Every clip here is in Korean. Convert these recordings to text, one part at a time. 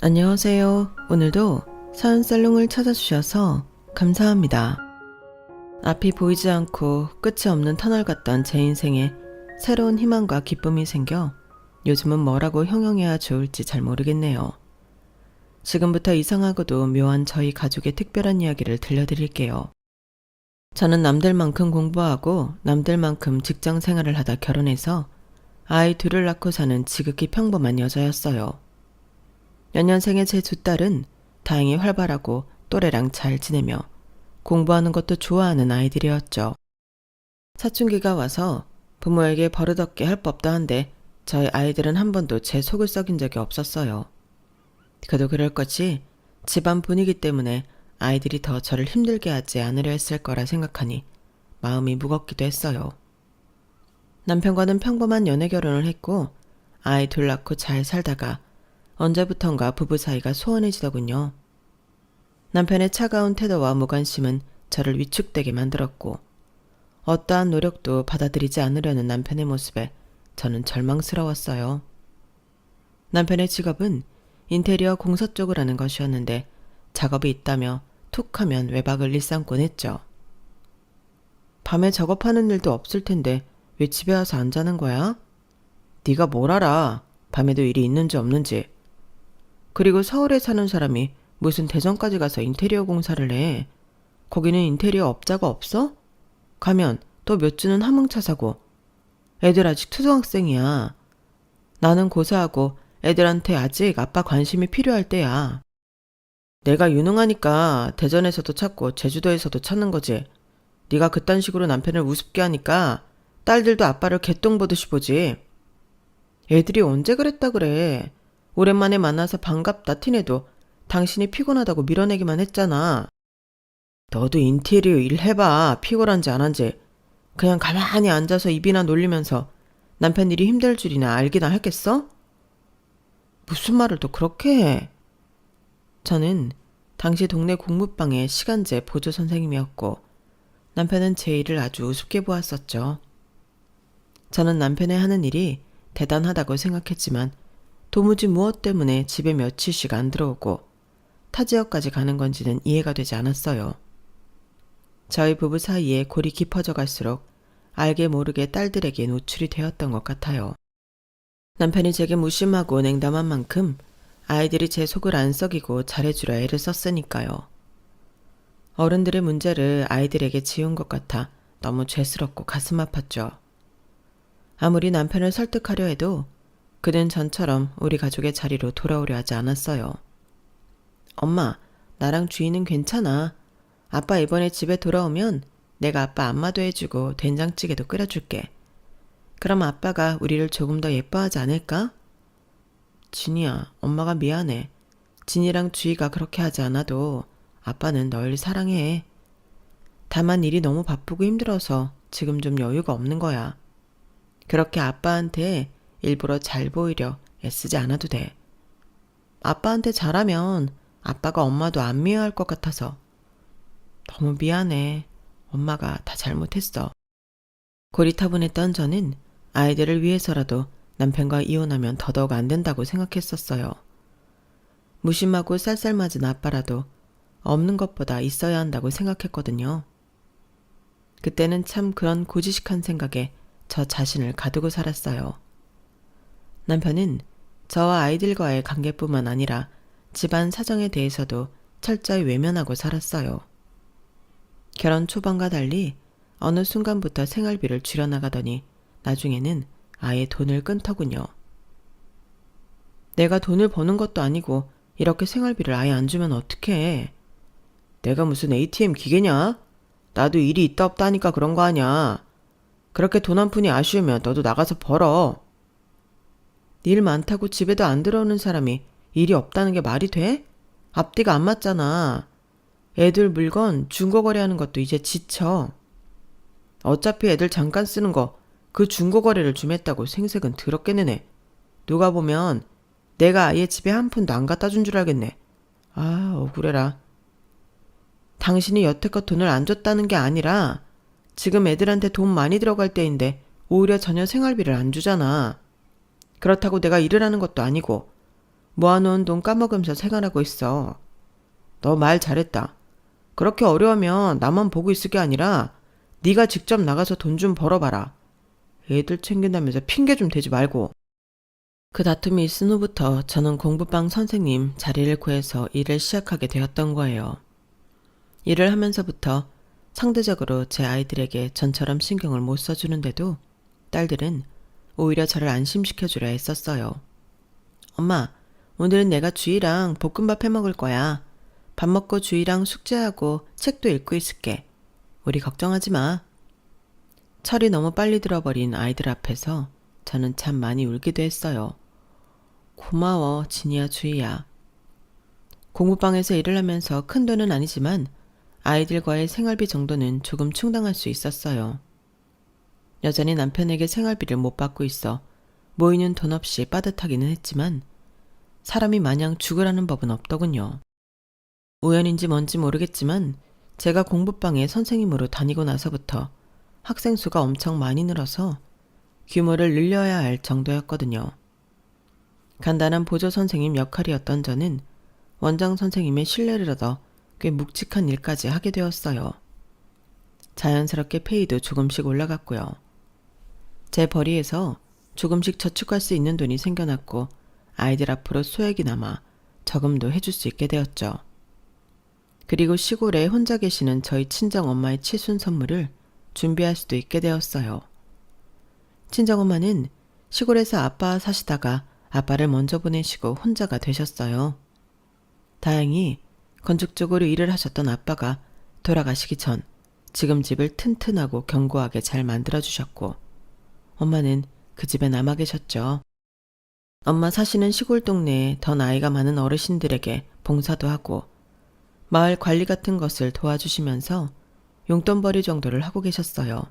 안녕하세요. 오늘도 사연살롱을 찾아주셔서 감사합니다. 앞이 보이지 않고 끝이 없는 터널 같던 제 인생에 새로운 희망과 기쁨이 생겨 요즘은 뭐라고 형용해야 좋을지 잘 모르겠네요. 지금부터 이상하고도 묘한 저희 가족의 특별한 이야기를 들려드릴게요. 저는 남들만큼 공부하고 남들만큼 직장 생활을 하다 결혼해서 아이 둘을 낳고 사는 지극히 평범한 여자였어요. 연년생의 제 두 딸은 다행히 활발하고 또래랑 잘 지내며 공부하는 것도 좋아하는 아이들이었죠. 사춘기가 와서 부모에게 버릇없게 할 법도 한데 저희 아이들은 한 번도 제 속을 썩인 적이 없었어요. 그도 그럴 것이 집안 분위기 때문에 아이들이 더 저를 힘들게 하지 않으려 했을 거라 생각하니 마음이 무겁기도 했어요. 남편과는 평범한 연애 결혼을 했고 아이 둘 낳고 잘 살다가 언제부턴가 부부 사이가 소원해지더군요. 남편의 차가운 태도와 무관심은 저를 위축되게 만들었고 어떠한 노력도 받아들이지 않으려는 남편의 모습에 저는 절망스러웠어요. 남편의 직업은 인테리어 공사 쪽을 하는 것이었는데 작업이 있다며 툭 하면 외박을 일삼곤 했죠. 밤에 작업하는 일도 없을 텐데 왜 집에 와서 안 자는 거야? 네가 뭘 알아? 밤에도 일이 있는지 없는지. 그리고 서울에 사는 사람이 무슨 대전까지 가서 인테리어 공사를 해. 거기는 인테리어 업자가 없어? 가면 또 몇 주는 화물차 사고. 애들 아직 초등학생이야. 나는 고사하고 애들한테 아직 아빠 관심이 필요할 때야. 내가 유능하니까 대전에서도 찾고 제주도에서도 찾는 거지. 네가 그딴 식으로 남편을 우습게 하니까 딸들도 아빠를 개똥 보듯이 보지. 애들이 언제 그랬다 그래. 오랜만에 만나서 반갑다 티내도 당신이 피곤하다고 밀어내기만 했잖아. 너도 인테리어 일 해봐. 피곤한지 안 한지. 그냥 가만히 앉아서 입이나 놀리면서 남편 일이 힘들 줄이나 알기나 했겠어? 무슨 말을 또 그렇게 해? 저는 당시 동네 공부방의 시간제 보조 선생님이었고 남편은 제 일을 아주 우습게 보았었죠. 저는 남편의 하는 일이 대단하다고 생각했지만 도무지 무엇 때문에 집에 며칠씩 안 들어오고 타 지역까지 가는 건지는 이해가 되지 않았어요. 저희 부부 사이에 골이 깊어져 갈수록 알게 모르게 딸들에게 노출이 되었던 것 같아요. 남편이 제게 무심하고 냉담한 만큼 아이들이 제 속을 안 썩이고 잘해주려 애를 썼으니까요. 어른들의 문제를 아이들에게 지운 것 같아 너무 죄스럽고 가슴 아팠죠. 아무리 남편을 설득하려 해도 그는 전처럼 우리 가족의 자리로 돌아오려 하지 않았어요. 엄마, 나랑 주희는 괜찮아. 아빠 이번에 집에 돌아오면 내가 아빠 안마도 해주고 된장찌개도 끓여줄게. 그럼 아빠가 우리를 조금 더 예뻐하지 않을까? 진이야, 엄마가 미안해. 진이랑 주희가 그렇게 하지 않아도 아빠는 널 사랑해. 다만 일이 너무 바쁘고 힘들어서 지금 좀 여유가 없는 거야. 그렇게 아빠한테 일부러 잘 보이려 애쓰지 않아도 돼. 아빠한테 잘하면 아빠가 엄마도 안 미워할 것 같아서. 너무 미안해. 엄마가 다 잘못했어. 고리타분했던 저는 아이들을 위해서라도 남편과 이혼하면 더더욱 안 된다고 생각했었어요. 무심하고 쌀쌀맞은 아빠라도 없는 것보다 있어야 한다고 생각했거든요. 그때는 참 그런 고지식한 생각에 저 자신을 가두고 살았어요. 남편은 저와 아이들과의 관계뿐만 아니라 집안 사정에 대해서도 철저히 외면하고 살았어요. 결혼 초반과 달리 어느 순간부터 생활비를 줄여나가더니 나중에는 아예 돈을 끊더군요. 내가 돈을 버는 것도 아니고 이렇게 생활비를 아예 안 주면 어떡해. 내가 무슨 ATM 기계냐? 나도 일이 있다 없다 하니까 그런 거 아냐. 그렇게 돈 한 푼이 아쉬우면 너도 나가서 벌어. 일 많다고 집에도 안 들어오는 사람이 일이 없다는 게 말이 돼? 앞뒤가 안 맞잖아. 애들 물건 중고거래하는 것도 이제 지쳐. 어차피 애들 잠깐 쓰는 거 그 중고거래를 좀 했다고 생색은 더럽게 내네. 누가 보면 내가 아예 집에 한 푼도 안 갖다 준 줄 알겠네. 아, 억울해라. 당신이 여태껏 돈을 안 줬다는 게 아니라 지금 애들한테 돈 많이 들어갈 때인데 오히려 전혀 생활비를 안 주잖아. 그렇다고 내가 일을 하는 것도 아니고 모아놓은 돈 까먹으면서 생활하고 있어. 너 말 잘했다. 그렇게 어려우면 나만 보고 있을 게 아니라 네가 직접 나가서 돈 좀 벌어봐라. 애들 챙긴다면서 핑계 좀 대지 말고. 그 다툼이 있은 후부터 저는 공부방 선생님 자리를 구해서 일을 시작하게 되었던 거예요. 일을 하면서부터 상대적으로 제 아이들에게 전처럼 신경을 못 써주는데도 딸들은 오히려 저를 안심시켜주려 했었어요. 엄마, 오늘은 내가 주희랑 볶음밥 해먹을 거야. 밥 먹고 주희랑 숙제하고 책도 읽고 있을게. 우리 걱정하지 마. 철이 너무 빨리 들어버린 아이들 앞에서 저는 참 많이 울기도 했어요. 고마워, 진이야, 주희야. 공부방에서 일을 하면서 큰 돈은 아니지만 아이들과의 생활비 정도는 조금 충당할 수 있었어요. 여전히 남편에게 생활비를 못 받고 있어 모이는 돈 없이 빠듯하기는 했지만 사람이 마냥 죽으라는 법은 없더군요. 우연인지 뭔지 모르겠지만 제가 공부방에 선생님으로 다니고 나서부터 학생 수가 엄청 많이 늘어서 규모를 늘려야 할 정도였거든요. 간단한 보조 선생님 역할이었던 저는 원장 선생님의 신뢰를 얻어 꽤 묵직한 일까지 하게 되었어요. 자연스럽게 페이도 조금씩 올라갔고요. 제 벌이에서 조금씩 저축할 수 있는 돈이 생겨났고 아이들 앞으로 소액이 남아 저금도 해줄 수 있게 되었죠. 그리고 시골에 혼자 계시는 저희 친정엄마의 칠순 선물을 준비할 수도 있게 되었어요. 친정엄마는 시골에서 아빠 사시다가 아빠를 먼저 보내시고 혼자가 되셨어요. 다행히 건축 쪽으로 일을 하셨던 아빠가 돌아가시기 전 지금 집을 튼튼하고 견고하게 잘 만들어주셨고 엄마는 그 집에 남아 계셨죠. 엄마 사시는 시골 동네에 더 나이가 많은 어르신들에게 봉사도 하고 마을 관리 같은 것을 도와주시면서 용돈벌이 정도를 하고 계셨어요.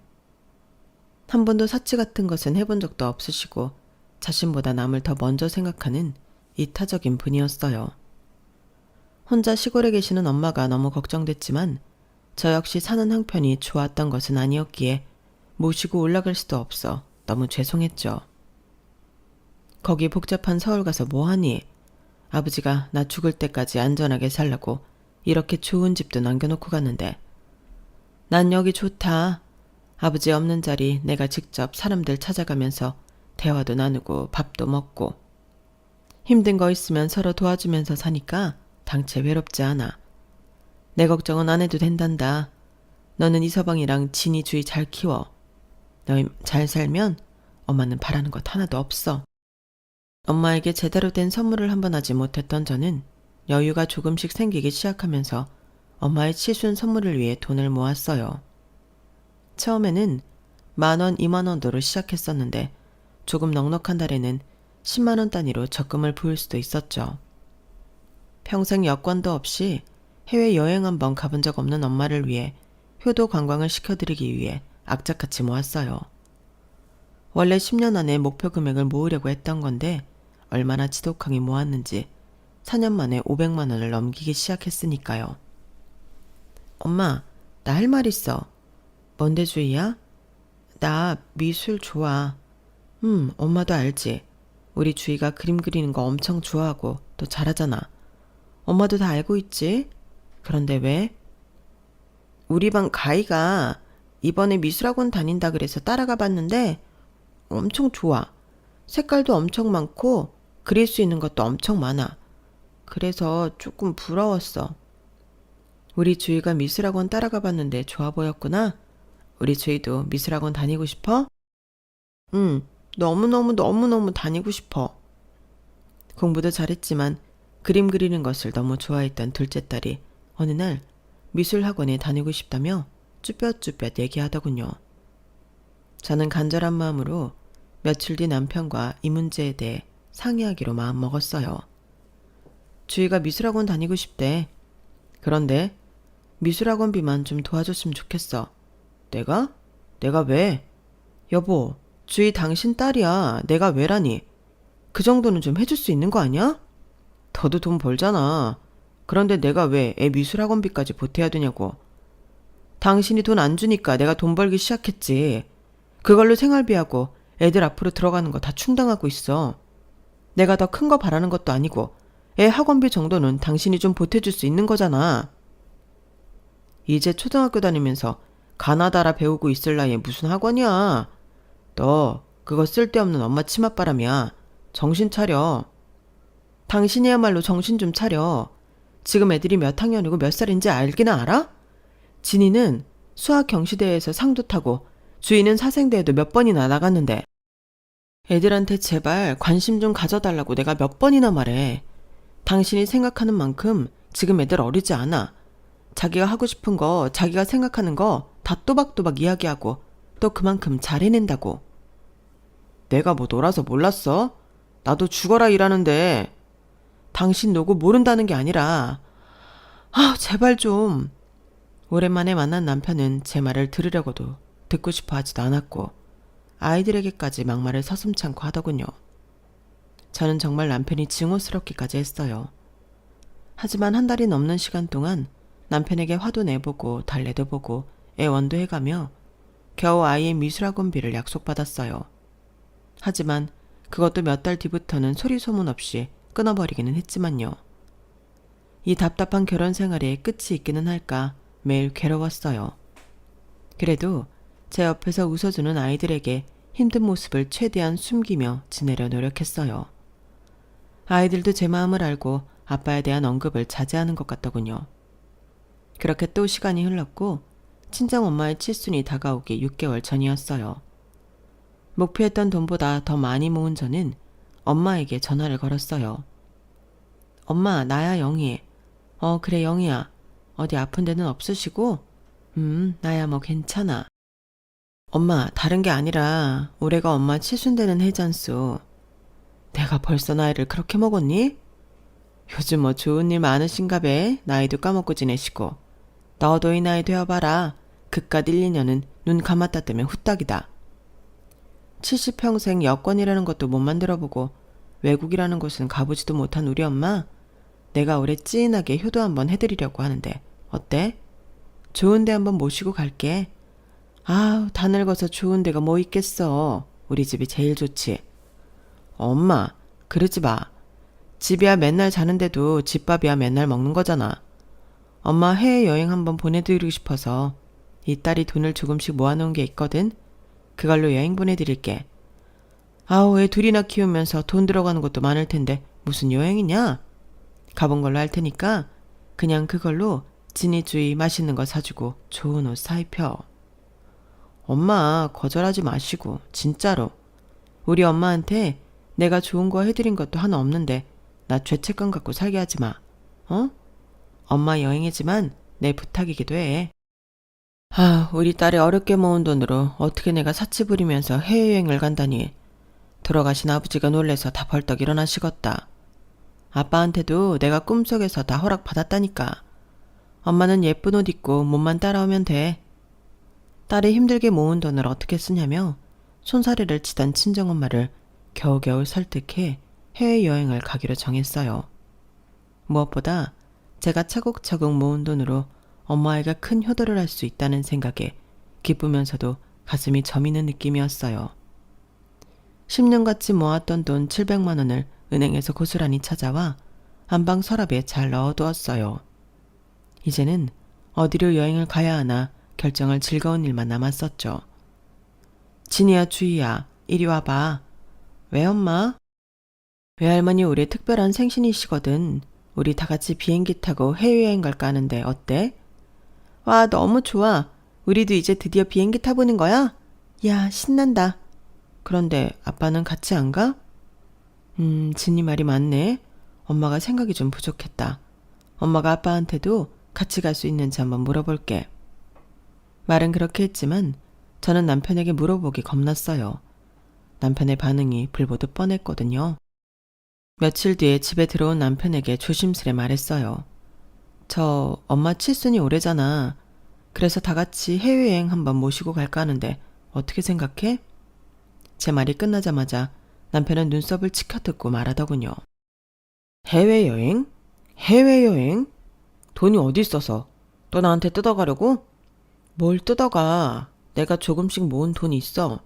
한 번도 사치 같은 것은 해본 적도 없으시고 자신보다 남을 더 먼저 생각하는 이타적인 분이었어요. 혼자 시골에 계시는 엄마가 너무 걱정됐지만 저 역시 사는 형편이 좋았던 것은 아니었기에 모시고 올라갈 수도 없어 너무 죄송했죠. 거기 복잡한 서울 가서 뭐하니? 아버지가 나 죽을 때까지 안전하게 살라고 이렇게 좋은 집도 남겨놓고 갔는데 난 여기 좋다. 아버지 없는 자리 내가 직접 사람들 찾아가면서 대화도 나누고 밥도 먹고 힘든 거 있으면 서로 도와주면서 사니까 당체 외롭지 않아. 내 걱정은 안 해도 된단다. 너는 이서방이랑 진이 주희 잘 키워. 너희 잘 살면 엄마는 바라는 것 하나도 없어. 엄마에게 제대로 된 선물을 한번 하지 못했던 저는 여유가 조금씩 생기기 시작하면서 엄마의 칠순 선물을 위해 돈을 모았어요. 처음에는 10,000원, 20,000원으로 시작했었는데 조금 넉넉한 달에는 100,000원 단위로 적금을 부을 수도 있었죠. 평생 여권도 없이 해외여행 한번 가본 적 없는 엄마를 위해 효도 관광을 시켜드리기 위해 악착같이 모았어요. 원래 10년 안에 목표 금액을 모으려고 했던 건데 얼마나 지독하게 모았는지 4년 만에 500만 원을 넘기기 시작했으니까요. 엄마, 나 할 말 있어. 뭔데 주희야? 나 미술 좋아. 엄마도 알지. 우리 주희가 그림 그리는 거 엄청 좋아하고 또 잘하잖아. 엄마도 다 알고 있지? 그런데 왜? 우리 반 가희가 이번에 미술학원 다닌다 그래서 따라가 봤는데 엄청 좋아. 색깔도 엄청 많고 그릴 수 있는 것도 엄청 많아. 그래서 조금 부러웠어. 우리 주희가 미술학원 따라가 봤는데 좋아 보였구나. 우리 주희도 미술학원 다니고 싶어? 응, 너무너무 다니고 싶어. 공부도 잘했지만 그림 그리는 것을 너무 좋아했던 둘째 딸이 어느 날 미술학원에 다니고 싶다며 쭈뼛쭈뼛 얘기하더군요. 저는 간절한 마음으로 며칠 뒤 남편과 이 문제에 대해 상의하기로 마음먹었어요. 주희가 미술학원 다니고 싶대. 그런데 미술학원비만 좀 도와줬으면 좋겠어. 내가? 내가 왜? 여보, 주희 당신 딸이야. 내가 왜라니? 그 정도는 좀 해줄 수 있는 거 아니야? 너도 돈 벌잖아. 그런데 내가 왜 애 미술학원비까지 보태야 되냐고. 당신이 돈 안 주니까 내가 돈 벌기 시작했지. 그걸로 생활비하고 애들 앞으로 들어가는 거 다 충당하고 있어. 내가 더 큰 거 바라는 것도 아니고 애 학원비 정도는 당신이 좀 보태줄 수 있는 거잖아. 이제 초등학교 다니면서 가나다라 배우고 있을 나이에 무슨 학원이야. 너 그거 쓸데없는 엄마 치맛바람이야. 정신 차려. 당신이야말로 정신 좀 차려. 지금 애들이 몇 학년이고 몇 살인지 알기나 알아? 진이는 수학 경시대회에서 상도 타고 주희는 사생대회도 몇 번이나 나갔는데 애들한테 제발 관심 좀 가져달라고 내가 몇 번이나 말해. 당신이 생각하는 만큼 지금 애들 어리지 않아. 자기가 하고 싶은 거, 자기가 생각하는 거 다 또박또박 이야기하고 또 그만큼 잘 해낸다고. 내가 뭐 놀아서 몰랐어? 나도 죽어라 일하는데. 당신 노고 모른다는 게 아니라 제발 좀. 오랜만에 만난 남편은 제 말을 들으려고도 듣고 싶어 하지도 않았고 아이들에게까지 막말을 서슴지 않고 하더군요. 저는 정말 남편이 증오스럽기까지 했어요. 하지만 한 달이 넘는 시간 동안 남편에게 화도 내보고 달래도 보고 애원도 해가며 겨우 아이의 미술학원비를 약속받았어요. 하지만 그것도 몇 달 뒤부터는 소리 소문 없이 끊어버리기는 했지만요. 이 답답한 결혼 생활에 끝이 있기는 할까 매일 괴로웠어요. 그래도 제 옆에서 웃어주는 아이들에게 힘든 모습을 최대한 숨기며 지내려 노력했어요. 아이들도 제 마음을 알고 아빠에 대한 언급을 자제하는 것 같더군요. 그렇게 또 시간이 흘렀고 친정엄마의 칠순이 다가오기 6개월 전이었어요. 목표했던 돈보다 더 많이 모은 저는 엄마에게 전화를 걸었어요. 엄마, 나야 영희. 그래 영희야. 어디 아픈 데는 없으시고? 나야 뭐 괜찮아. 엄마, 다른 게 아니라 올해가 엄마 칠순되는 해잖소. 내가 벌써 나이를 그렇게 먹었니? 요즘 뭐 좋은 일 많으신가 배. 나이도 까먹고 지내시고. 너도 이 나이 되어봐라. 그깟 1, 2년은 눈 감았다 뜨면 후딱이다. 70평생 여권이라는 것도 못 만들어보고 외국이라는 곳은 가보지도 못한 우리 엄마, 내가 올해 찐하게 효도 한번 해드리려고 하는데 어때? 좋은 데 한번 모시고 갈게. 다 늙어서 좋은 데가 뭐 있겠어. 우리 집이 제일 좋지. 엄마, 그러지 마. 집이야 맨날 자는데도 집밥이야 맨날 먹는 거잖아. 엄마 해외여행 한번 보내드리고 싶어서 이 딸이 돈을 조금씩 모아놓은 게 있거든. 그걸로 여행 보내드릴게. 애 둘이나 키우면서 돈 들어가는 것도 많을 텐데 무슨 여행이냐? 가본 걸로 할 테니까 그냥 그걸로 진이 주희 맛있는 거 사주고 좋은 옷 사입혀. 엄마 거절하지 마시고 진짜로. 우리 엄마한테 내가 좋은 거 해드린 것도 하나 없는데 나 죄책감 갖고 살게 하지 마. 엄마 여행이지만 내 부탁이기도 해. 우리 딸이 어렵게 모은 돈으로 어떻게 내가 사치 부리면서 해외여행을 간다니. 돌아가신 아버지가 놀래서 다 벌떡 일어나시겄다. 아빠한테도 내가 꿈속에서 다 허락받았다니까. 엄마는 예쁜 옷 입고 몸만 따라오면 돼. 딸이 힘들게 모은 돈을 어떻게 쓰냐며 손사래를 치던 친정엄마를 겨우겨우 설득해 해외여행을 가기로 정했어요. 무엇보다 제가 차곡차곡 모은 돈으로 엄마애가 큰 효도를 할 수 있다는 생각에 기쁘면서도 가슴이 저미는 느낌이었어요. 10년같이 모았던 돈 700만 원을 은행에서 고스란히 찾아와 안방 서랍에 잘 넣어두었어요. 이제는 어디로 여행을 가야 하나 결정할 즐거운 일만 남았었죠. 진이야 주희야 이리 와봐. 왜 엄마? 외할머니 올해 특별한 생신이시거든. 우리 다 같이 비행기 타고 해외여행 갈까 하는데 어때? 와 너무 좋아. 우리도 이제 드디어 비행기 타보는 거야? 야 신난다. 그런데 아빠는 같이 안 가? 진이 말이 맞네. 엄마가 생각이 좀 부족했다. 엄마가 아빠한테도 같이 갈 수 있는지 한번 물어볼게. 말은 그렇게 했지만 저는 남편에게 물어보기 겁났어요. 남편의 반응이 불보듯 뻔했거든요. 며칠 뒤에 집에 들어온 남편에게 조심스레 말했어요. 저 엄마 칠순이 올해잖아. 그래서 다 같이 해외여행 한번 모시고 갈까 하는데 어떻게 생각해? 제 말이 끝나자마자 남편은 눈썹을 치켜듣고 말하더군요. 해외여행? 해외여행? 돈이 어디 있어서? 너 나한테 뜯어가려고? 뭘 뜯어가. 내가 조금씩 모은 돈이 있어.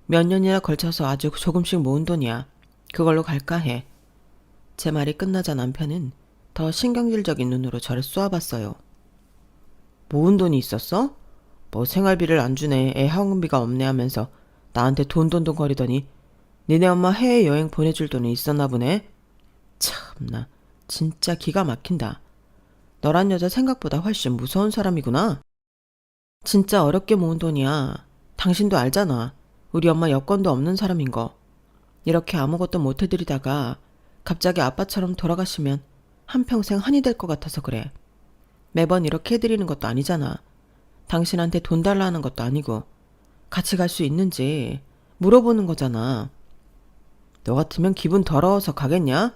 몇 년이나 걸쳐서 아주 조금씩 모은 돈이야. 그걸로 갈까 해. 제 말이 끝나자 남편은 더 신경질적인 눈으로 저를 쏘아봤어요. 모은 돈이 있었어? 뭐 생활비를 안 주네, 애 학원비가 없네 하면서 나한테 돈돈돈 거리더니 니네 엄마 해외여행 보내줄 돈이 있었나 보네. 참나, 진짜 기가 막힌다. 너란 여자 생각보다 훨씬 무서운 사람이구나. 진짜 어렵게 모은 돈이야. 당신도 알잖아. 우리 엄마 여건도 없는 사람인 거. 이렇게 아무것도 못 해드리다가 갑자기 아빠처럼 돌아가시면 한평생 한이 될 것 같아서 그래. 매번 이렇게 해드리는 것도 아니잖아. 당신한테 돈 달라는 것도 아니고 같이 갈 수 있는지 물어보는 거잖아. 너 같으면 기분 더러워서 가겠냐?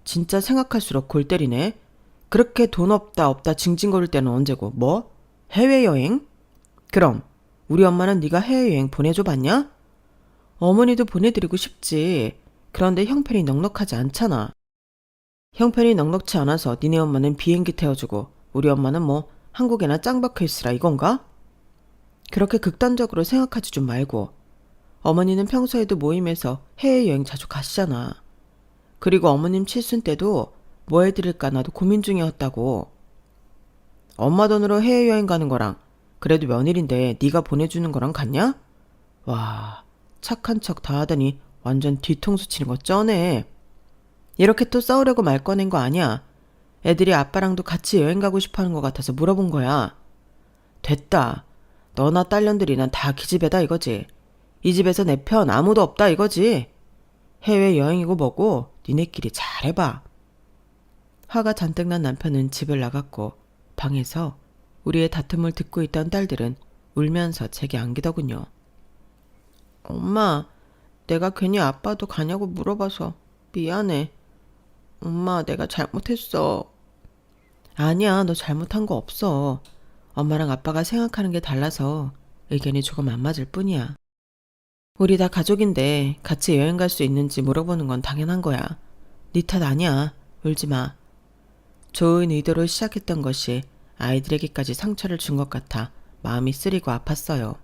진짜 생각할수록 골 때리네. 그렇게 돈 없다 없다 징징거릴 때는 언제고? 뭐? 해외여행? 그럼 우리 엄마는 네가 해외여행 보내줘 봤냐? 어머니도 보내드리고 싶지. 그런데 형편이 넉넉하지 않잖아. 형편이 넉넉치 않아서 니네 엄마는 비행기 태워주고 우리 엄마는 뭐 한국에나 짱 박혀 있으라 이건가? 그렇게 극단적으로 생각하지 좀 말고. 어머니는 평소에도 모임에서 해외여행 자주 가시잖아. 그리고 어머님 칠순 때도 뭐 해드릴까 나도 고민 중이었다고. 엄마 돈으로 해외여행 가는 거랑 그래도 며느리인데 네가 보내주는 거랑 같냐? 와, 착한 척 다 하더니 완전 뒤통수 치는 거 쩌네. 이렇게 또 싸우려고 말 꺼낸 거 아니야. 애들이 아빠랑도 같이 여행 가고 싶어하는 것 같아서 물어본 거야. 됐다. 너나 딸년들이나 다 기집애다 이거지. 이 집에서 내 편 아무도 없다 이거지. 해외여행이고 뭐고 니네끼리 잘해봐. 화가 잔뜩 난 남편은 집을 나갔고 방에서 우리의 다툼을 듣고 있던 딸들은 울면서 제게 안기더군요. 엄마, 내가 괜히 아빠도 가냐고 물어봐서 미안해. 엄마, 내가 잘못했어. 아니야, 너 잘못한 거 없어. 엄마랑 아빠가 생각하는 게 달라서 의견이 조금 안 맞을 뿐이야. 우리 다 가족인데 같이 여행 갈 수 있는지 물어보는 건 당연한 거야. 네 탓 아니야. 울지 마. 좋은 의도로 시작했던 것이 아이들에게까지 상처를 준 것 같아 마음이 쓰리고 아팠어요.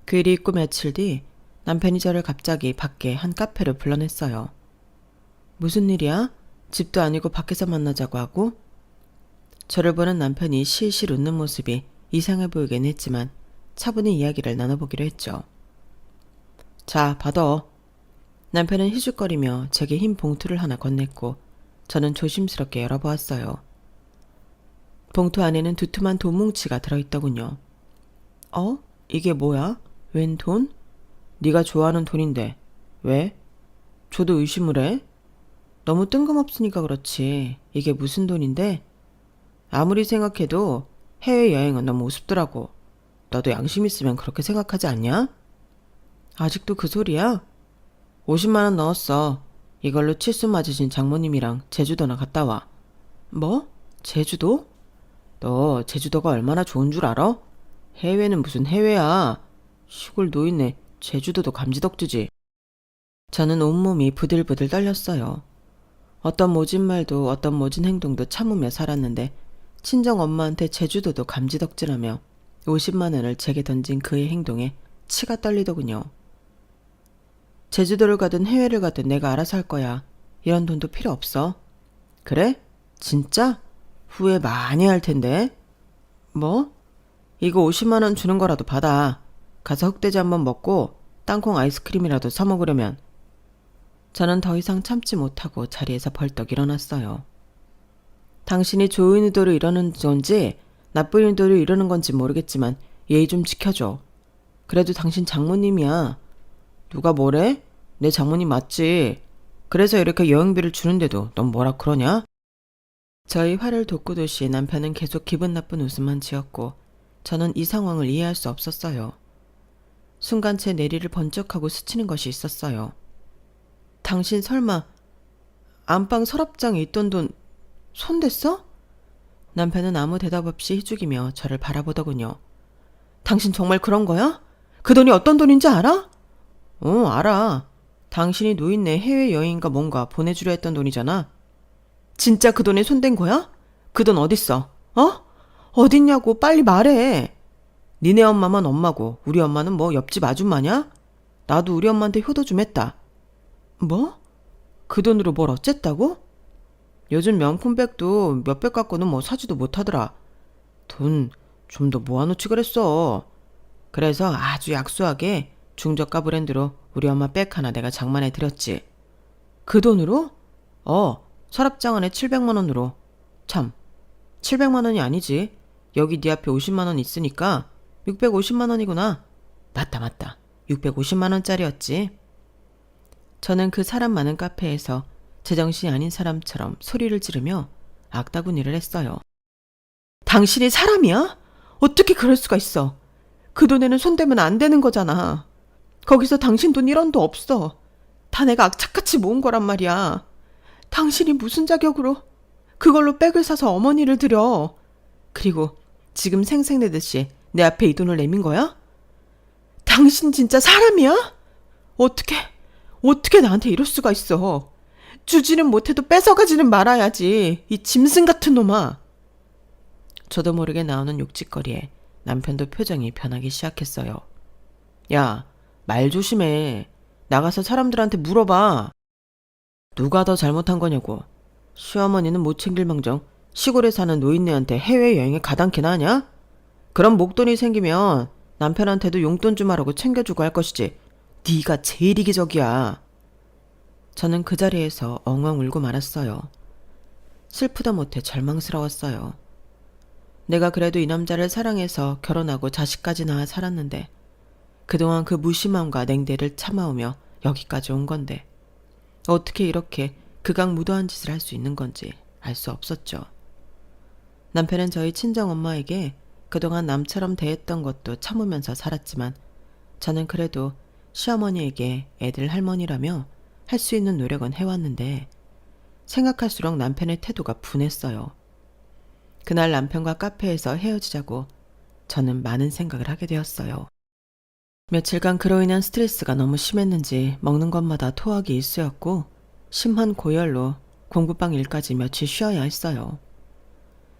그 일이 있고 며칠 뒤 남편이 저를 갑자기 밖에 한 카페로 불러냈어요. 무슨 일이야? 집도 아니고 밖에서 만나자고 하고? 저를 보는 남편이 실실 웃는 모습이 이상해 보이긴 했지만 차분히 이야기를 나눠보기로 했죠. 자, 받아. 남편은 희죽거리며 제게 흰 봉투를 하나 건넸고 저는 조심스럽게 열어보았어요. 봉투 안에는 두툼한 돈 뭉치가 들어있더군요. 어? 이게 뭐야? 웬 돈? 네가 좋아하는 돈인데 왜? 저도 의심을 해? 너무 뜬금없으니까 그렇지. 이게 무슨 돈인데? 아무리 생각해도 해외여행은 너무 우습더라고. 너도 양심 있으면 그렇게 생각하지 않냐? 아직도 그 소리야? 50만 원 넣었어. 이걸로 칠순 맞으신 장모님이랑 제주도나 갔다 와. 뭐? 제주도? 너 제주도가 얼마나 좋은 줄 알아? 해외는 무슨 해외야. 시골 노인네 제주도도 감지덕지지. 저는 온몸이 부들부들 떨렸어요. 어떤 모진 말도 어떤 모진 행동도 참으며 살았는데 친정 엄마한테 제주도도 감지덕지라며 50만 원을 제게 던진 그의 행동에 치가 떨리더군요. 제주도를 가든 해외를 가든 내가 알아서 할 거야. 이런 돈도 필요 없어. 그래? 진짜? 후회 많이 할 텐데. 뭐? 이거 50만 원 주는 거라도 받아. 가서 흑돼지 한번 먹고 땅콩 아이스크림이라도 사 먹으려면. 저는 더 이상 참지 못하고 자리에서 벌떡 일어났어요. 당신이 좋은 의도로 이러는 건지 나쁜 의도로 이러는 건지 모르겠지만 예의 좀 지켜줘. 그래도 당신 장모님이야. 누가 뭐래? 내 장모님 맞지? 그래서 이렇게 여행비를 주는데도 넌 뭐라 그러냐? 저희 화를 돋구듯이 남편은 계속 기분 나쁜 웃음만 지었고 저는 이 상황을 이해할 수 없었어요. 순간 제 내리를 번쩍하고 스치는 것이 있었어요. 당신 설마 안방 서랍장에 있던 돈 손댔어? 남편은 아무 대답 없이 희죽이며 저를 바라보더군요. 당신 정말 그런 거야? 그 돈이 어떤 돈인지 알아? 알아. 당신이 노인네 해외여행인가 뭔가 보내주려 했던 돈이잖아. 진짜 그 돈에 손댄 거야? 그 돈 어딨어? 어딨냐고 빨리 말해. 니네 엄마만 엄마고 우리 엄마는 뭐 옆집 아줌마냐? 나도 우리 엄마한테 효도 좀 했다. 뭐? 그 돈으로 뭘 어쨌다고? 요즘 명품백도 몇백 갖고는 뭐 사지도 못하더라. 돈 좀 더 모아놓지 그랬어. 그래서 아주 약소하게 중저가 브랜드로 우리 엄마 백 하나 내가 장만해 드렸지. 그 돈으로? 서랍장 안에 700만 원으로. 참, 700만 원이 아니지. 여기 네 앞에 50만 원 있으니까 650만 원이구나. 맞다. 650만 원짜리였지. 저는 그 사람 많은 카페에서 제정신이 아닌 사람처럼 소리를 지르며 악다구니를 했어요. 당신이 사람이야? 어떻게 그럴 수가 있어? 그 돈에는 손대면 안 되는 거잖아. 거기서 당신 돈 1원도 없어. 다 내가 악착같이 모은 거란 말이야. 당신이 무슨 자격으로 그걸로 백을 사서 어머니를 드려. 그리고 지금 생색내듯이 내 앞에 이 돈을 내민 거야? 당신 진짜 사람이야? 어떻게 나한테 이럴 수가 있어. 주지는 못해도 뺏어가지는 말아야지. 이 짐승 같은 놈아. 저도 모르게 나오는 욕짓거리에 남편도 표정이 변하기 시작했어요. 야, 말 조심해. 나가서 사람들한테 물어봐. 누가 더 잘못한 거냐고. 시어머니는 못 챙길 망정 시골에 사는 노인네한테 해외여행에 가당키나 하냐? 그럼 목돈이 생기면 남편한테도 용돈 좀 하라고 챙겨주고 할 것이지. 네가 제일 이기적이야. 저는 그 자리에서 엉엉 울고 말았어요. 슬프다 못해 절망스러웠어요. 내가 그래도 이 남자를 사랑해서 결혼하고 자식까지 낳아 살았는데 그동안 그 무심함과 냉대를 참아오며 여기까지 온 건데 어떻게 이렇게 극악무도한 짓을 할 수 있는 건지 알 수 없었죠. 남편은 저희 친정엄마에게 그동안 남처럼 대했던 것도 참으면서 살았지만 저는 그래도 시어머니에게 애들 할머니라며 할 수 있는 노력은 해왔는데 생각할수록 남편의 태도가 분했어요. 그날 남편과 카페에서 헤어지자고 저는 많은 생각을 하게 되었어요. 며칠간 그로 인한 스트레스가 너무 심했는지 먹는 것마다 토하기 일쑤였고 심한 고열로 공부방 일까지 며칠 쉬어야 했어요.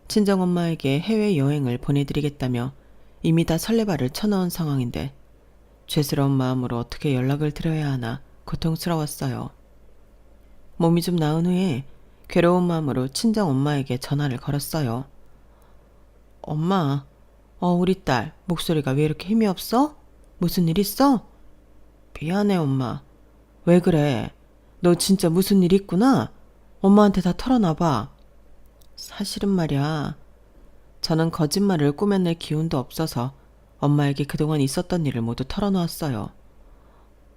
친정엄마에게 해외여행을 보내드리겠다며 이미 다 설레발을 쳐넣은 상황인데 죄스러운 마음으로 어떻게 연락을 드려야 하나 고통스러웠어요. 몸이 좀 나은 후에 괴로운 마음으로 친정엄마에게 전화를 걸었어요. 엄마, 우리 딸 목소리가 왜 이렇게 힘이 없어? 무슨 일 있어? 미안해 엄마. 왜 그래? 너 진짜 무슨 일 있구나? 엄마한테 다 털어놔봐. 사실은 말이야. 저는 거짓말을 꾸며낼 기운도 없어서 엄마에게 그동안 있었던 일을 모두 털어놓았어요.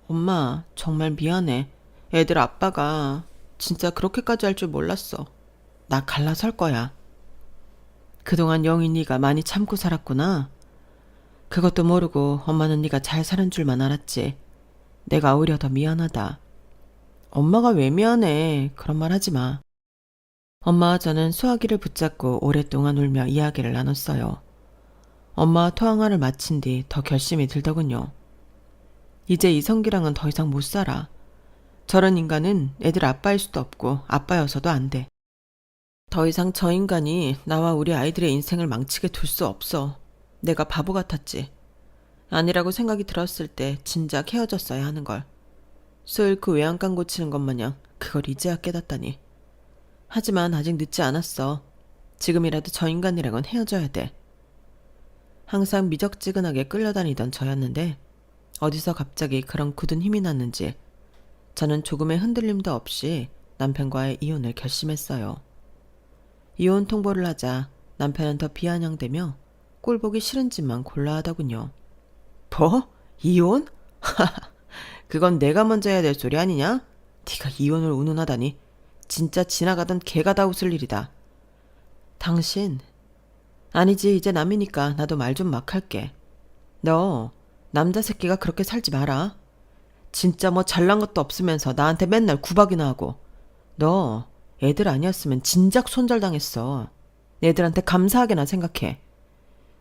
엄마, 정말 미안해. 애들 아빠가 진짜 그렇게까지 할 줄 몰랐어. 나 갈라설 거야. 그동안 영희 네가 많이 참고 살았구나. 그것도 모르고 엄마는 네가 잘 사는 줄만 알았지. 내가 오히려 더 미안하다. 엄마가 왜 미안해. 그런 말 하지 마. 엄마와 저는 수화기를 붙잡고 오랫동안 울며 이야기를 나눴어요. 엄마와 통화를 마친 뒤 더 결심이 들더군요. 이제 이성기랑은 더 이상 못 살아. 저런 인간은 애들 아빠일 수도 없고 아빠여서도 안 돼. 더 이상 저 인간이 나와 우리 아이들의 인생을 망치게 둘 수 없어. 내가 바보 같았지. 아니라고 생각이 들었을 때 진작 헤어졌어야 하는 걸. 수요일 그 외양간 고치는 것 마냥 그걸 이제야 깨닫다니. 하지만 아직 늦지 않았어. 지금이라도 저 인간이랑은 헤어져야 돼. 항상 미적지근하게 끌려다니던 저였는데 어디서 갑자기 그런 굳은 힘이 났는지 저는 조금의 흔들림도 없이 남편과의 이혼을 결심했어요. 이혼 통보를 하자 남편은 더 비아냥대며 꼴보기 싫은 짓만 골라 하더군요. 뭐? 이혼? 그건 내가 먼저 해야 될 소리 아니냐? 네가 이혼을 운운하다니 진짜 지나가던 개가 다 웃을 일이다. 당신 아니지 이제 남이니까 나도 말 좀 막 할게. 너 남자 새끼가 그렇게 살지 마라. 진짜 뭐 잘난 것도 없으면서 나한테 맨날 구박이나 하고. 너 애들 아니었으면 진작 손절당했어. 애들한테 감사하게나 생각해.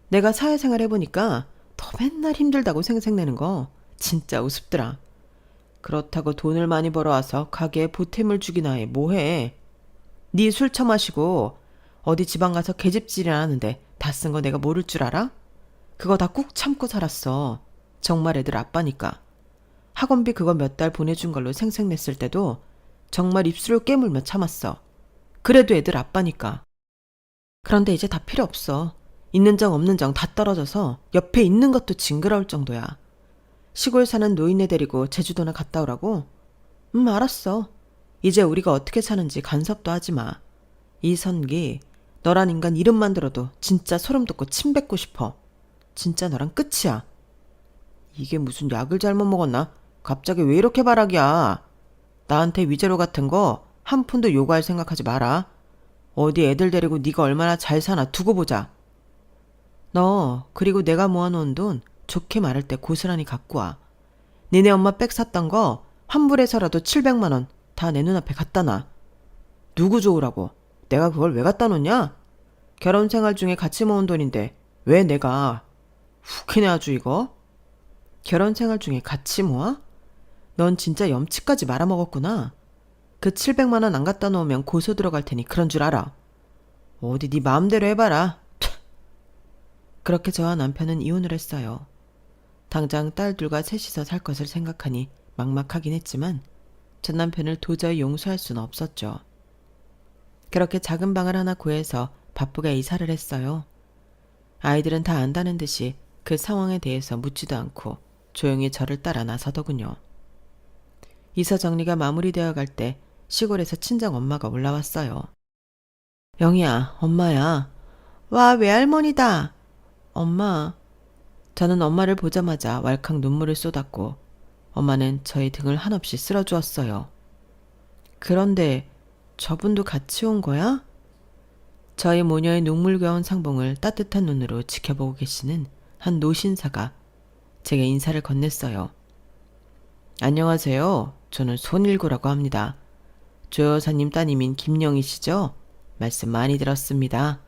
내가 사회생활 해보니까 너 맨날 힘들다고 생색내는 거 진짜 우습더라. 그렇다고 돈을 많이 벌어와서 가게에 보탬을 주기나 해 뭐해. 네 술 처마시고 어디 지방 가서 계집질이나 하는데 다 쓴 거 내가 모를 줄 알아? 그거 다 꾹 참고 살았어. 정말 애들 아빠니까. 학원비 그거 몇 달 보내준 걸로 생색냈을 때도 정말 입술을 깨물며 참았어. 그래도 애들 아빠니까. 그런데 이제 다 필요 없어. 있는 정 없는 정 다 떨어져서 옆에 있는 것도 징그러울 정도야. 시골 사는 노인네 데리고 제주도나 갔다 오라고? 알았어. 이제 우리가 어떻게 사는지 간섭도 하지 마. 이선기, 너란 인간 이름만 들어도 진짜 소름 돋고 침 뱉고 싶어. 진짜 너랑 끝이야. 이게 무슨 약을 잘못 먹었나? 갑자기 왜 이렇게 발악이야? 나한테 위자료 같은 거 한 푼도 요구할 생각하지 마라. 어디 애들 데리고 네가 얼마나 잘 사나 두고 보자. 너 그리고 내가 모아놓은 돈 좋게 말할 때 고스란히 갖고 와. 니네 엄마 백 샀던 거 환불해서라도 700만 원 다 내 눈앞에 갖다 놔. 누구 좋으라고? 내가 그걸 왜 갖다 놓냐? 결혼 생활 중에 같이 모은 돈인데 왜 내가. 웃기네 아주 이거. 결혼 생활 중에 같이 모아? 넌 진짜 염치까지 말아먹었구나. 그 700만 원 안 갖다 놓으면 고소 들어갈 테니 그런 줄 알아. 어디 네 마음대로 해봐라. 그렇게 저와 남편은 이혼을 했어요. 당장 딸 둘과 셋이서 살 것을 생각하니 막막하긴 했지만 전 남편을 도저히 용서할 수는 없었죠. 그렇게 작은 방을 하나 구해서 바쁘게 이사를 했어요. 아이들은 다 안다는 듯이 그 상황에 대해서 묻지도 않고 조용히 저를 따라 나서더군요. 이사 정리가 마무리되어 갈 때 시골에서 친정 엄마가 올라왔어요. 영희야, 엄마야. 와, 외할머니다. 엄마. 저는 엄마를 보자마자 왈칵 눈물을 쏟았고 엄마는 저의 등을 한없이 쓸어주었어요. 그런데 저분도 같이 온 거야? 저희 모녀의 눈물겨운 상봉을 따뜻한 눈으로 지켜보고 계시는 한 노신사가 제게 인사를 건넸어요. 안녕하세요. 저는 손일구라고 합니다. 조 여사님 따님인 김영희시죠? 말씀 많이 들었습니다.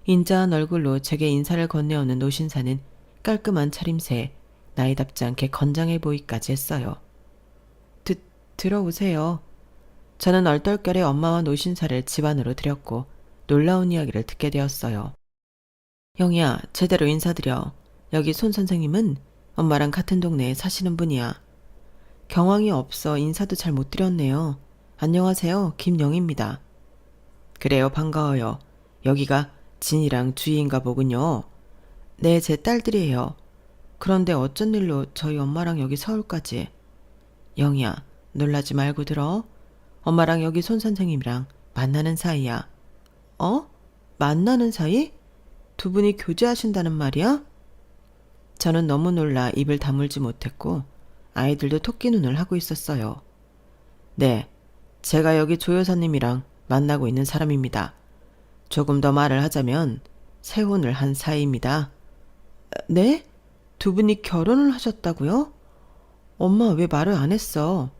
인자한 얼굴로 제게 인사를 건네오는 노신사는 깔끔한 차림새에 나이답지 않게 건장해 보이기까지 했어요. 들어오세요. 저는 얼떨결에 엄마와 노신사를 집 안으로 들였고 놀라운 이야기를 듣게 되었어요. 영희야, 제대로 인사드려. 여기 손 선생님은 엄마랑 같은 동네에 사시는 분이야. 경황이 없어 인사도 잘 못 드렸네요. 안녕하세요. 김영희입니다. 그래요, 반가워요. 여기가 진이랑 주희인가 보군요. 네, 제 딸들이에요. 그런데 어쩐 일로 저희 엄마랑 여기 서울까지. 영희야, 놀라지 말고 들어. 엄마랑 여기 손 선생님이랑 만나는 사이야. 어? 만나는 사이? 두 분이 교제하신다는 말이야? 저는 너무 놀라 입을 다물지 못했고 아이들도 토끼 눈을 하고 있었어요. 네, 제가 여기 조 여사님이랑 만나고 있는 사람입니다. 조금 더 말을 하자면 세혼을 한 사이입니다. 네? 두 분이 결혼을 하셨다고요? 엄마 왜 말을 안 했어?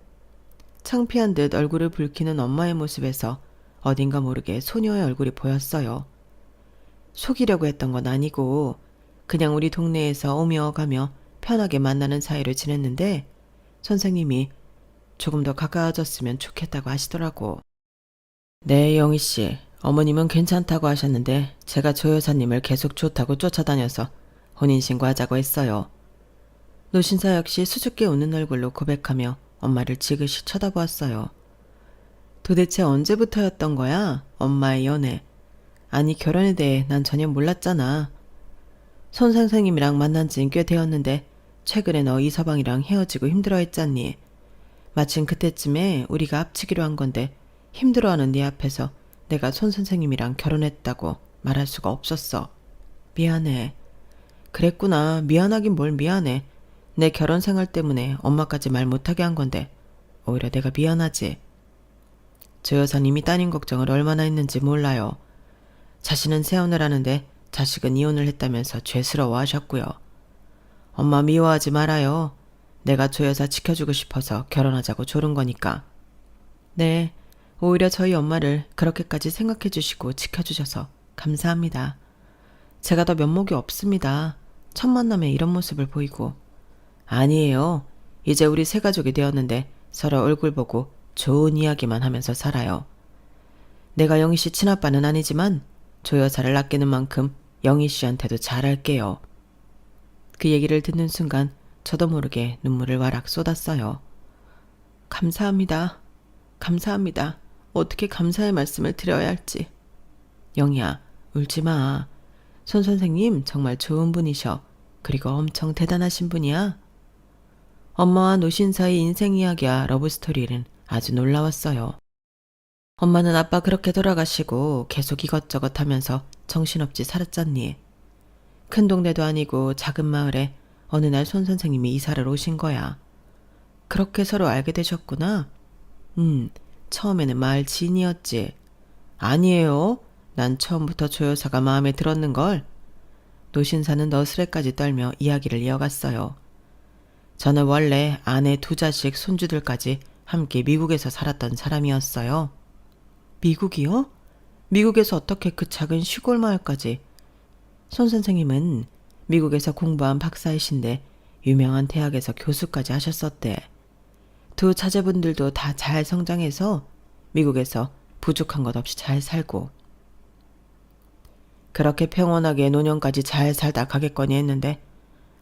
창피한 듯 얼굴을 붉히는 엄마의 모습에서 어딘가 모르게 소녀의 얼굴이 보였어요. 속이려고 했던 건 아니고 그냥 우리 동네에서 오며 가며 편하게 만나는 사이로 지냈는데 선생님이 조금 더 가까워졌으면 좋겠다고 하시더라고. 네, 영희씨. 어머님은 괜찮다고 하셨는데 제가 조 여사님을 계속 좋다고 쫓아다녀서 혼인신고하자고 했어요. 노신사 역시 수줍게 웃는 얼굴로 고백하며 엄마를 지그시 쳐다보았어요. 도대체 언제부터였던 거야? 엄마의 연애. 아니, 결혼에 대해 난 전혀 몰랐잖아. 손 선생님이랑 만난 지는 꽤 되었는데 최근에 너 이서방이랑 헤어지고 힘들어했잖니. 마침 그때쯤에 우리가 합치기로 한 건데 힘들어하는 네 앞에서 내가 손 선생님이랑 결혼했다고 말할 수가 없었어. 미안해. 그랬구나. 미안하긴 뭘 미안해. 내 결혼 생활 때문에 엄마까지 말 못하게 한 건데 오히려 내가 미안하지. 조 여사님이 따님 걱정을 얼마나 했는지 몰라요. 자신은 세혼을 하는데 자식은 이혼을 했다면서 죄스러워 하셨고요. 엄마 미워하지 말아요. 내가 조 여사 지켜주고 싶어서 결혼하자고 조른 거니까. 네, 오히려 저희 엄마를 그렇게까지 생각해 주시고 지켜주셔서 감사합니다. 제가 더 면목이 없습니다. 첫 만남에 이런 모습을 보이고. 아니에요. 이제 우리 세 가족이 되었는데 서로 얼굴 보고 좋은 이야기만 하면서 살아요. 내가 영희 씨 친아빠는 아니지만 조 여사를 아끼는 만큼 영희 씨한테도 잘할게요. 그 얘기를 듣는 순간 저도 모르게 눈물을 와락 쏟았어요. 감사합니다. 감사합니다. 어떻게 감사의 말씀을 드려야 할지. 영희야, 울지 마. 손 선생님 정말 좋은 분이셔. 그리고 엄청 대단하신 분이야. 엄마와 노신 사이 인생 이야기와 러브스토리는 아주 놀라웠어요. 엄마는 아빠 그렇게 돌아가시고 계속 이것저것 하면서 정신없이 살았잖니. 큰 동네도 아니고 작은 마을에 어느 날 손 선생님이 이사를 오신 거야. 그렇게 서로 알게 되셨구나. 처음에는 마을 지인이었지. 아니에요. 난 처음부터 조 여사가 마음에 들었는걸. 노신사는 너스레까지 떨며 이야기를 이어갔어요. 저는 원래 아내 2자식 손주들까지 함께 미국에서 살았던 사람이었어요. 미국이요? 미국에서 어떻게 그 작은 시골 마을까지? 손 선생님은 미국에서 공부한 박사이신데 유명한 대학에서 교수까지 하셨었대. 2 자제분들도 다 잘 성장해서 미국에서 부족한 것 없이 잘 살고. 그렇게 평온하게 노년까지 잘 살다 가겠거니 했는데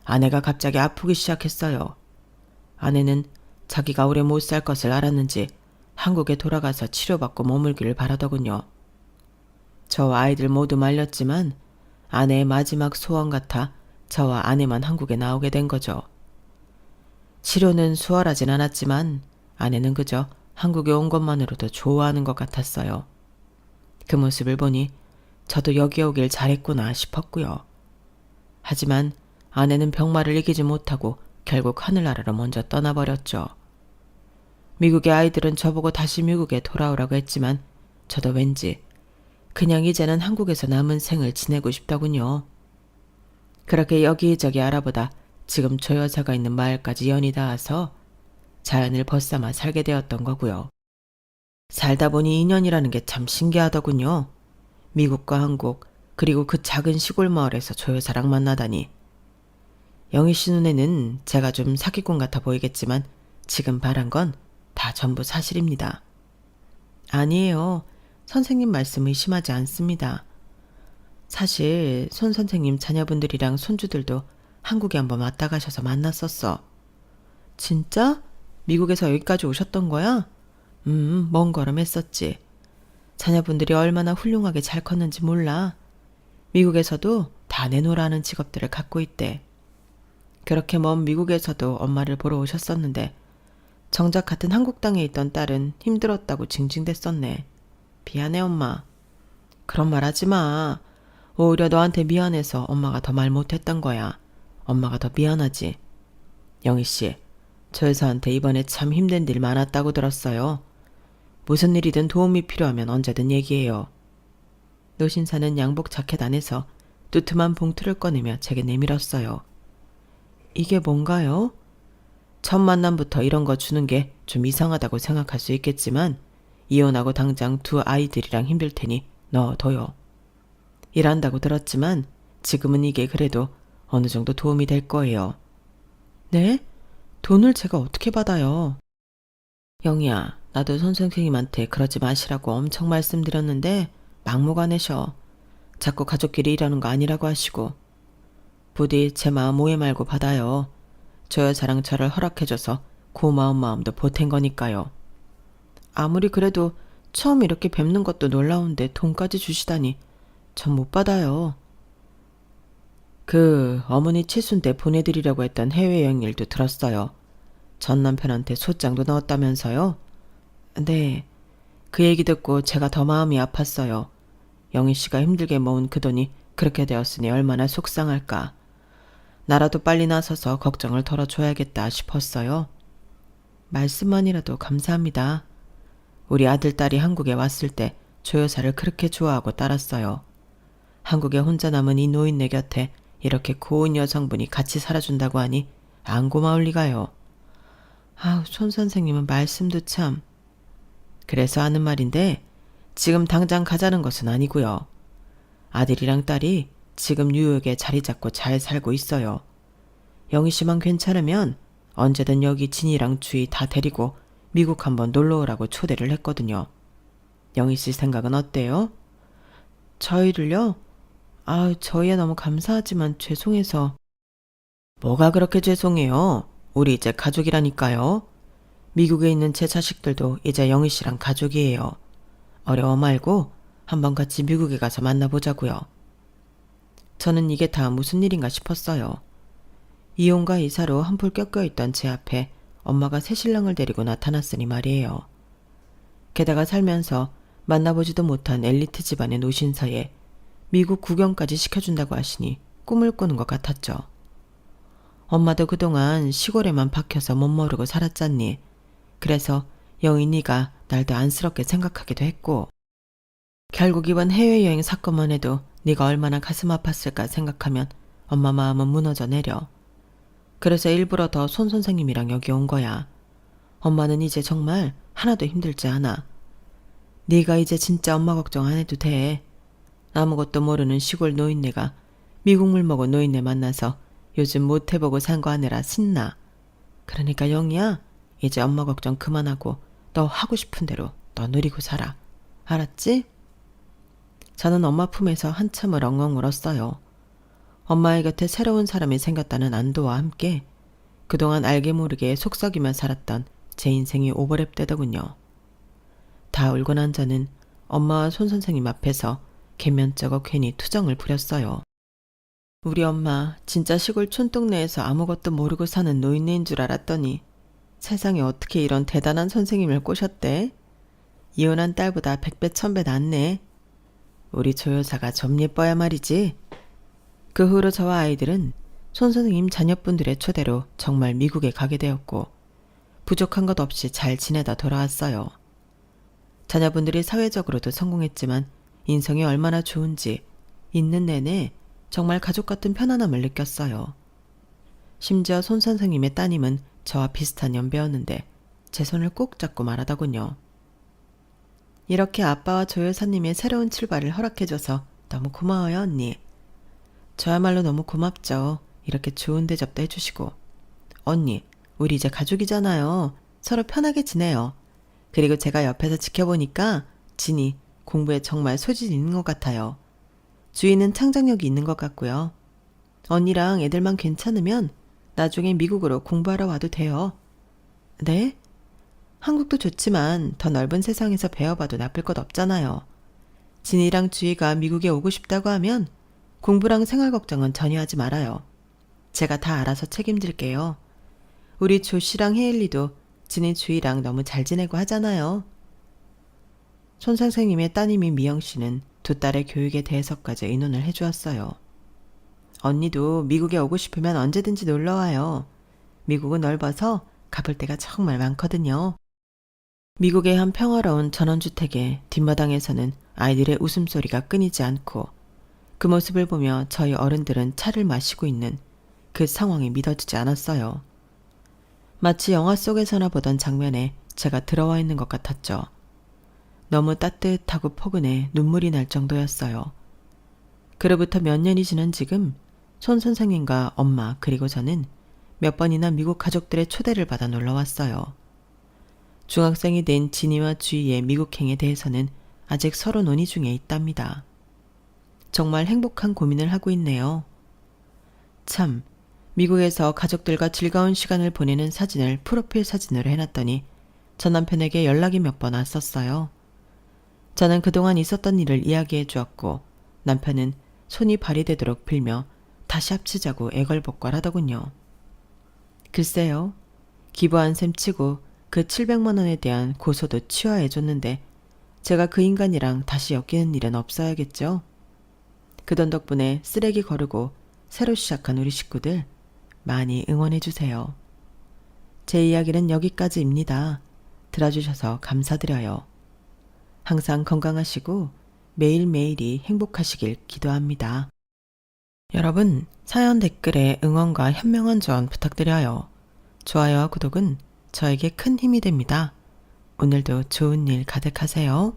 아내가 갑자기 아프기 시작했어요. 아내는 자기가 오래 못 살 것을 알았는지 한국에 돌아가서 치료받고 머물기를 바라더군요. 저와 아이들 모두 말렸지만 아내의 마지막 소원 같아 저와 아내만 한국에 나오게 된 거죠. 치료는 수월하진 않았지만 아내는 그저 한국에 온 것만으로도 좋아하는 것 같았어요. 그 모습을 보니 저도 여기 오길 잘했구나 싶었고요. 하지만 아내는 병마를 이기지 못하고 결국 하늘나라로 먼저 떠나버렸죠. 미국의 아이들은 저보고 다시 미국에 돌아오라고 했지만 저도 왠지 그냥 이제는 한국에서 남은 생을 지내고 싶더군요. 그렇게 여기저기 알아보다 지금 조 여사가 있는 마을까지 연이 닿아서 자연을 벗삼아 살게 되었던 거고요. 살다 보니 인연이라는 게 참 신기하더군요. 미국과 한국 그리고 그 작은 시골 마을에서 조 여사랑 만나다니. 영희 씨 눈에는 제가 좀 사기꾼 같아 보이겠지만 지금 말한 건 다 전부 사실입니다. 아니에요. 선생님 말씀 의심하지 않습니다. 사실 손 선생님 자녀분들이랑 손주들도 한국에 한번 왔다 가셔서 만났었어. 진짜? 미국에서 여기까지 오셨던 거야? 먼 걸음 했었지. 자녀분들이 얼마나 훌륭하게 잘 컸는지 몰라. 미국에서도 다 내놓으라는 직업들을 갖고 있대. 그렇게 먼 미국에서도 엄마를 보러 오셨었는데 정작 같은 한국 땅에 있던 딸은 힘들었다고 징징댔었네. 미안해 엄마. 그런 말 하지 마. 오히려 너한테 미안해서 엄마가 더 말 못했던 거야. 엄마가 더 미안하지. 영희씨, 저 여사한테 이번에 참 힘든 일 많았다고 들었어요. 무슨 일이든 도움이 필요하면 언제든 얘기해요. 노신사는 양복 자켓 안에서 두툼한 봉투를 꺼내며 제게 내밀었어요. 이게 뭔가요? 첫 만남부터 이런 거 주는 게 좀 이상하다고 생각할 수 있겠지만 이혼하고 당장 2 아이들이랑 힘들 테니 넣어둬요. 일한다고 들었지만 지금은 이게 그래도 어느 정도 도움이 될 거예요. 네? 돈을 제가 어떻게 받아요? 영희야, 나도 손 선생님한테 그러지 마시라고 엄청 말씀드렸는데 막무가내셔. 자꾸 가족끼리 일하는 거 아니라고 하시고. 부디 제 마음 오해 말고 받아요. 저 여자랑 저를 허락해줘서 고마운 마음도 보탠 거니까요. 아무리 그래도 처음 이렇게 뵙는 것도 놀라운데 돈까지 주시다니 전 못 받아요. 그 어머니 칠순 때 보내드리려고 했던 해외여행 일도 들었어요. 전 남편한테 소장도 넣었다면서요? 네. 그 얘기 듣고 제가 더 마음이 아팠어요. 영희 씨가 힘들게 모은 그 돈이 그렇게 되었으니 얼마나 속상할까. 나라도 빨리 나서서 걱정을 덜어줘야겠다 싶었어요. 말씀만이라도 감사합니다. 우리 아들, 딸이 한국에 왔을 때 조 여사를 그렇게 좋아하고 따랐어요. 한국에 혼자 남은 이 노인네 곁에 이렇게 고운 여성분이 같이 살아준다고 하니 안 고마울 리가요. 아우, 손 선생님은 말씀도 참. 그래서 하는 말인데 지금 당장 가자는 것은 아니고요. 아들이랑 딸이 지금 뉴욕에 자리 잡고 잘 살고 있어요. 영희 씨만 괜찮으면 언제든 여기 진이랑 주희 다 데리고 미국 한번 놀러 오라고 초대를 했거든요. 영희 씨 생각은 어때요? 저희를요? 아우, 저희야 너무 감사하지만 죄송해서. 뭐가 그렇게 죄송해요? 우리 이제 가족이라니까요. 미국에 있는 제 자식들도 이제 영희 씨랑 가족이에요. 어려워 말고 한번 같이 미국에 가서 만나보자고요. 저는 이게 다 무슨 일인가 싶었어요. 이혼과 이사로 한풀 껴껴있던 제 앞에 엄마가 새신랑을 데리고 나타났으니 말이에요. 게다가 살면서 만나보지도 못한 엘리트 집안의 노신사에 미국 구경까지 시켜준다고 하시니 꿈을 꾸는 것 같았죠. 엄마도 그동안 시골에만 박혀서 못 모르고 살았잖니. 그래서 영희 네가 날 더 안쓰럽게 생각하기도 했고, 결국 이번 해외여행 사건만 해도 네가 얼마나 가슴 아팠을까 생각하면 엄마 마음은 무너져 내려. 그래서 일부러 더 손 선생님이랑 여기 온 거야. 엄마는 이제 정말 하나도 힘들지 않아. 네가 이제 진짜 엄마 걱정 안 해도 돼. 아무것도 모르는 시골 노인네가 미국물 먹은 노인네 만나서 요즘 못 해보고 산 거 아니라 신나. 그러니까 영희야, 이제 엄마 걱정 그만하고 너 하고 싶은 대로 너 누리고 살아. 알았지? 저는 엄마 품에서 한참을 엉엉 울었어요. 엄마의 곁에 새로운 사람이 생겼다는 안도와 함께 그동안 알게 모르게 속썩이며 살았던 제 인생이 오버랩되더군요. 다 울고 난 저는 엄마와 손 선생님 앞에서 개면쩍어 괜히 투정을 부렸어요. 우리 엄마 진짜 시골 촌동네에서 아무것도 모르고 사는 노인네인 줄 알았더니 세상에 어떻게 이런 대단한 선생님을 꼬셨대? 이혼한 딸보다 100배 1000배 낫네. 우리 조 여사가 좀 예뻐야 말이지. 그 후로 저와 아이들은 손 선생님 자녀분들의 초대로 정말 미국에 가게 되었고 부족한 것 없이 잘 지내다 돌아왔어요. 자녀분들이 사회적으로도 성공했지만 인성이 얼마나 좋은지 있는 내내 정말 가족 같은 편안함을 느꼈어요. 심지어 손 선생님의 따님은 저와 비슷한 연배였는데 제 손을 꼭 잡고 말하더군요. 이렇게 아빠와 조 여사님의 새로운 출발을 허락해줘서 너무 고마워요, 언니. 저야말로 너무 고맙죠. 이렇게 좋은 대접도 해주시고. 언니, 우리 이제 가족이잖아요. 서로 편하게 지내요. 그리고 제가 옆에서 지켜보니까 진이 공부에 정말 소질이 있는 것 같아요. 주희는 창작력이 있는 것 같고요. 언니랑 애들만 괜찮으면 나중에 미국으로 공부하러 와도 돼요. 네? 한국도 좋지만 더 넓은 세상에서 배워봐도 나쁠 것 없잖아요. 진이랑 주희가 미국에 오고 싶다고 하면 공부랑 생활 걱정은 전혀 하지 말아요. 제가 다 알아서 책임질게요. 우리 조 씨랑 혜일리도 진이 주희랑 너무 잘 지내고 하잖아요. 손 선생님의 따님인 미영 씨는 두 딸의 교육에 대해서까지 의논을 해주었어요. 언니도 미국에 오고 싶으면 언제든지 놀러와요. 미국은 넓어서 가볼 데가 정말 많거든요. 미국의 한 평화로운 전원주택의 뒷마당에서는 아이들의 웃음소리가 끊이지 않고 그 모습을 보며 저희 어른들은 차를 마시고 있는 그 상황이 믿어지지 않았어요. 마치 영화 속에서나 보던 장면에 제가 들어와 있는 것 같았죠. 너무 따뜻하고 포근해 눈물이 날 정도였어요. 그로부터 몇 년이 지난 지금 손 선생님과 엄마 그리고 저는 몇 번이나 미국 가족들의 초대를 받아 놀러왔어요. 중학생이 된 진이와 주희의 미국행에 대해서는 아직 서로 논의 중에 있답니다. 정말 행복한 고민을 하고 있네요. 참, 미국에서 가족들과 즐거운 시간을 보내는 사진을 프로필 사진으로 해놨더니 전 남편에게 연락이 몇 번 왔었어요. 저는 그동안 있었던 일을 이야기해 주었고 남편은 손이 발이 되도록 빌며 다시 합치자고 애걸복걸하더군요. 글쎄요. 기부한 셈 치고 그 700만 원에 대한 고소도 취하해 줬는데 제가 그 인간이랑 다시 엮이는 일은 없어야겠죠. 그 돈 덕분에 쓰레기 거르고 새로 시작한 우리 식구들 많이 응원해 주세요. 제 이야기는 여기까지입니다. 들어주셔서 감사드려요. 항상 건강하시고 매일매일이 행복하시길 기도합니다. 여러분, 사연 댓글에 응원과 현명한 조언 부탁드려요. 좋아요와 구독은 저에게 큰 힘이 됩니다. 오늘도 좋은 일 가득하세요.